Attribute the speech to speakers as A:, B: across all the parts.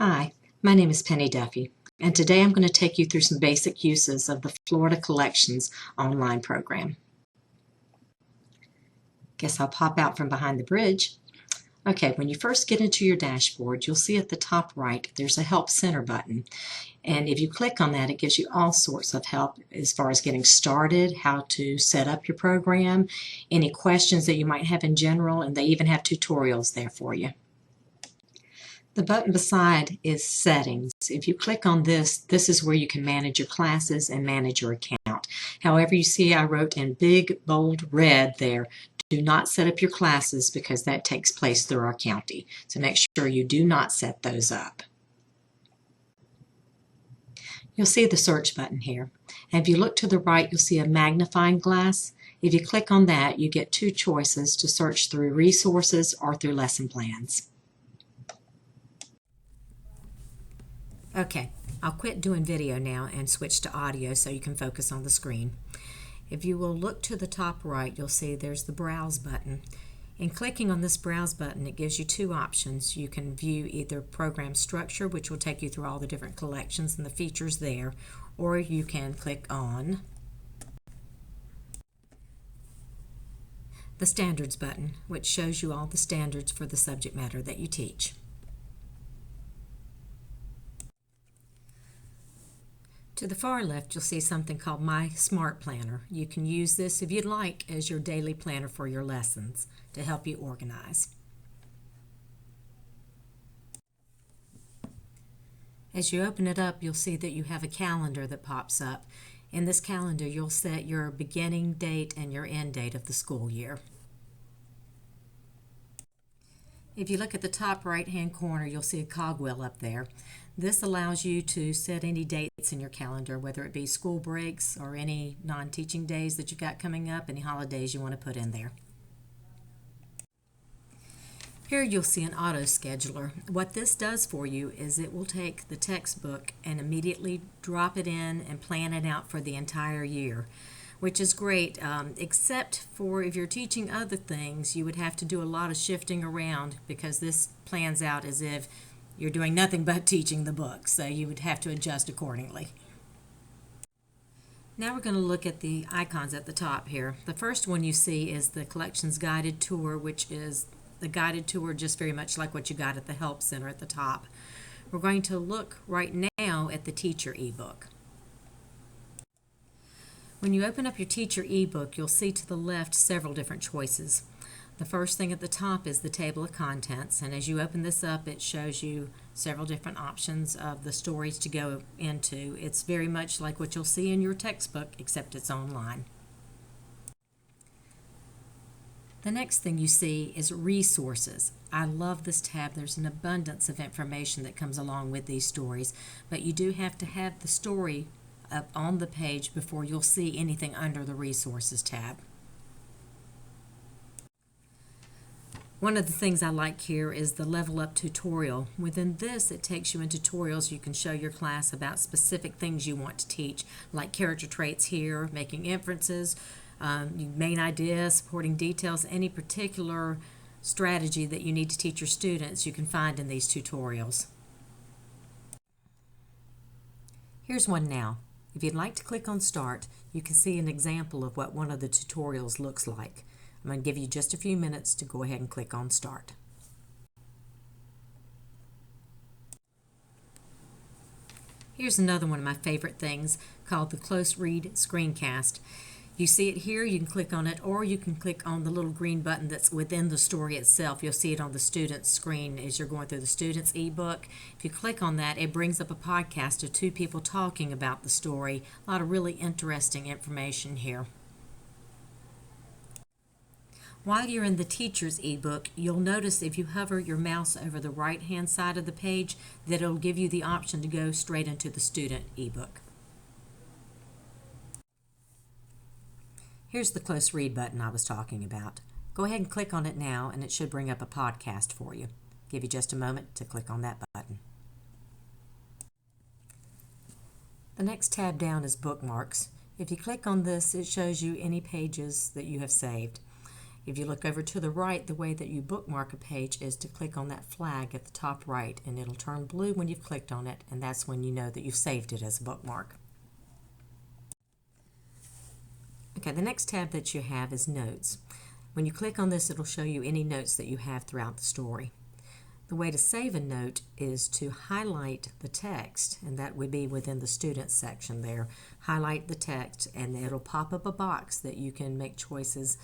A: Hi, my name is Penny Duffy, and today I'm going to take you through some basic uses of the Florida Collections online program. Guess I'll pop out from behind the bridge. Okay, when you first get into your dashboard, you'll see at the top right there's a Help Center button. And if you click on that, it gives you all sorts of help as far as getting started, how to set up your program, any questions that you might have in general, and they even have tutorials there for you. The button beside is Settings. If you click on this is where you can manage your classes and manage your account. However, you see I wrote in big, bold red there, do not set up your classes because that takes place through our county. So make sure you do not set those up. You'll see the search button here. And if you look to the right, you'll see a magnifying glass. If you click on that, you get two choices to search through resources or through lesson plans. Okay, I'll quit doing video now and switch to audio so you can focus on the screen. If you will look to the top right, you'll see there's the Browse button. In clicking on this Browse button, it gives you two options. You can view either program structure, which will take you through all the different collections and the features there, or you can click on the Standards button, which shows you all the standards for the subject matter that you teach. To the far left, you'll see something called My Smart Planner. You can use this if you'd like as your daily planner for your lessons to help you organize. As you open it up, you'll see that you have a calendar that pops up. In this calendar, you'll set your beginning date and your end date of the school year. If you look at the top right-hand corner, you'll see a cogwheel up there. This allows you to set any dates in your calendar, whether it be school breaks or any non-teaching days that you've got coming up, any holidays you want to put in there. Here you'll see an auto scheduler. What this does for you is it will take the textbook and immediately drop it in and plan it out for the entire year, which is great, except for if you're teaching other things, you would have to do a lot of shifting around because this plans out as if you're doing nothing but teaching the book, so you would have to adjust accordingly. Now we're going to look at the icons at the top here. The first one you see is the Collections Guided Tour, which is the guided tour just very much like what you got at the Help Center at the top. We're going to look right now at the Teacher ebook. When you open up your Teacher ebook, you'll see to the left several different choices. The first thing at the top is the table of contents, and as you open this up, it shows you several different options of the stories to go into. It's very much like what you'll see in your textbook, except it's online. The next thing you see is resources. I love this tab. There's an abundance of information that comes along with these stories, but you do have to have the story up on the page before you'll see anything under the resources tab. One of the things I like here is the Level Up tutorial. Within this, it takes you into tutorials you can show your class about specific things you want to teach, like character traits here, making inferences, main ideas, supporting details, any particular strategy that you need to teach your students you can find in these tutorials. Here's one now. If you'd like to click on Start, you can see an example of what one of the tutorials looks like. I'm going to give you just a few minutes to go ahead and click on Start. Here's another one of my favorite things called the Close Read Screencast. You see it here, you can click on it, or you can click on the little green button that's within the story itself. You'll see it on the student's screen as you're going through the student's ebook. If you click on that, it brings up a podcast of two people talking about the story. A lot of really interesting information here. While you're in the teacher's ebook, you'll notice if you hover your mouse over the right-hand side of the page that it'll give you the option to go straight into the student ebook. Here's the Close Read button I was talking about. Go ahead and click on it now and it should bring up a podcast for you. Give you just a moment to click on that button. The next tab down is Bookmarks. If you click on this, it shows you any pages that you have saved. If you look over to the right, the way that you bookmark a page is to click on that flag at the top right, and it'll turn blue when you've clicked on it, and that's when you know that you've saved it as a bookmark. Okay, the next tab that you have is Notes. When you click on this, it'll show you any notes that you have throughout the story. The way to save a note is to highlight the text, and that would be within the Students section there. Highlight the text, and it'll pop up a box that you can make choices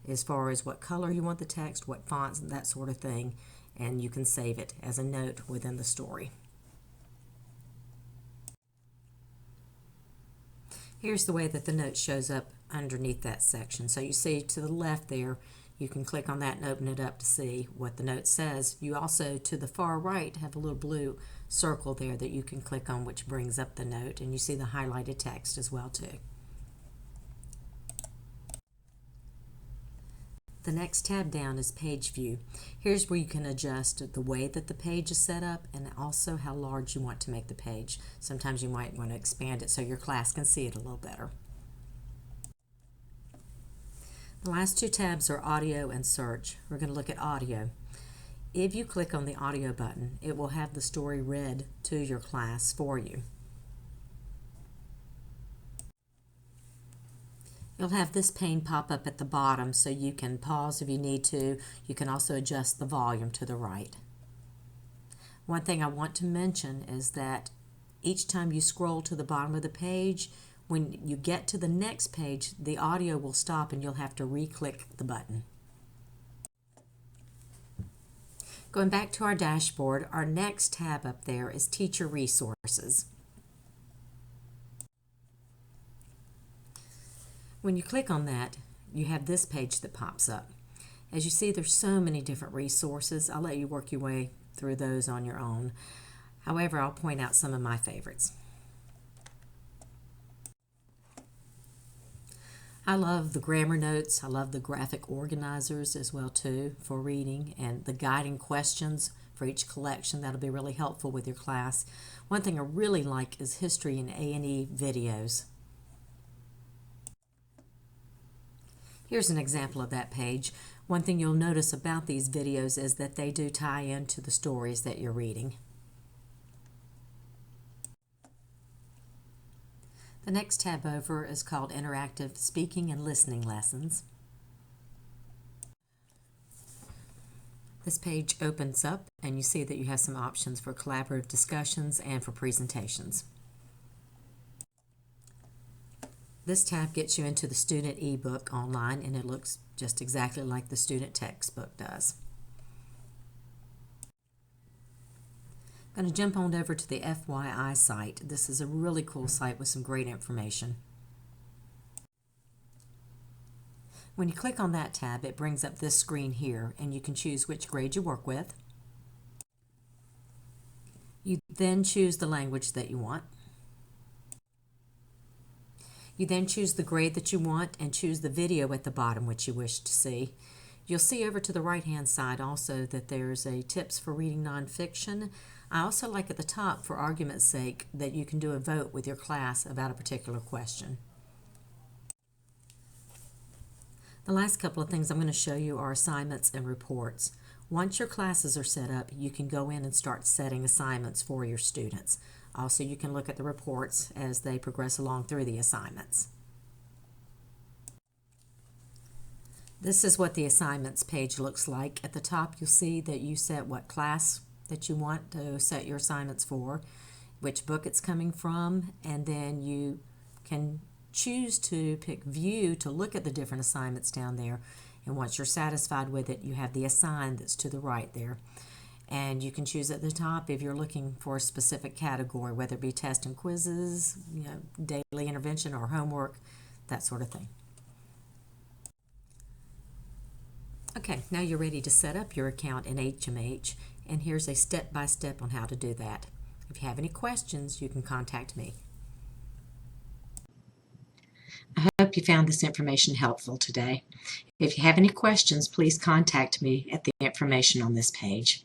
A: as far as what color you want the text, what fonts, and that sort of thing, and you can save it as a note within the story. Here's the way that the note shows up underneath that section. So you see to the left there, you can click on that and open it up to see what the note says. You also, to the far right, have a little blue circle there that you can click on, which brings up the note, and you see the highlighted text as well too. The next tab down is Page View. Here's where you can adjust the way that the page is set up and also how large you want to make the page. Sometimes you might want to expand it so your class can see it a little better. The last two tabs are Audio and Search. We're going to look at Audio. If you click on the Audio button, it will have the story read to your class for you. You'll have this pane pop up at the bottom so you can pause if you need to. You can also adjust the volume to the right. One thing I want to mention is that each time you scroll to the bottom of the page, when you get to the next page, the audio will stop and you'll have to re-click the button. Going back to our dashboard, our next tab up there is Teacher Resources. When you click on that, you have this page that pops up. As you see, there's so many different resources. I'll let you work your way through those on your own. However, I'll point out some of my favorites. I love the grammar notes. I love the graphic organizers as well too for reading, and the guiding questions for each collection. That'll be really helpful with your class. One thing I really like is history and A&E videos. Here's an example of that page. One thing you'll notice about these videos is that they do tie into the stories that you're reading. The next tab over is called Interactive Speaking and Listening Lessons. This page opens up and you see that you have some options for collaborative discussions and for presentations. This tab gets you into the student ebook online, and it looks just exactly like the student textbook does. I'm going to jump on over to the FYI site. This is a really cool site with some great information. When you click on that tab, it brings up this screen here, and you can choose which grade you work with. You then choose the language that you want. You then choose the grade that you want and choose the video at the bottom which you wish to see. You'll see over to the right hand side also that there's a tips for reading nonfiction. I also like at the top, for argument's sake, that you can do a vote with your class about a particular question. The last couple of things I'm going to show you are assignments and reports. Once your classes are set up, you can go in and start setting assignments for your students. Also, you can look at the reports as they progress along through the assignments. This is what the assignments page looks like. At the top, you'll see that you set what class that you want to set your assignments for, which book it's coming from, and then you can choose to pick View to look at the different assignments down there. And once you're satisfied with it, you have the Assign that's to the right there. And you can choose at the top if you're looking for a specific category, whether it be test and quizzes, daily intervention or homework, that sort of thing. Okay, now you're ready to set up your account in HMH, and here's a step-by-step on how to do that. If you have any questions, you can contact me. I hope you found this information helpful today. If you have any questions, please contact me at the information on this page.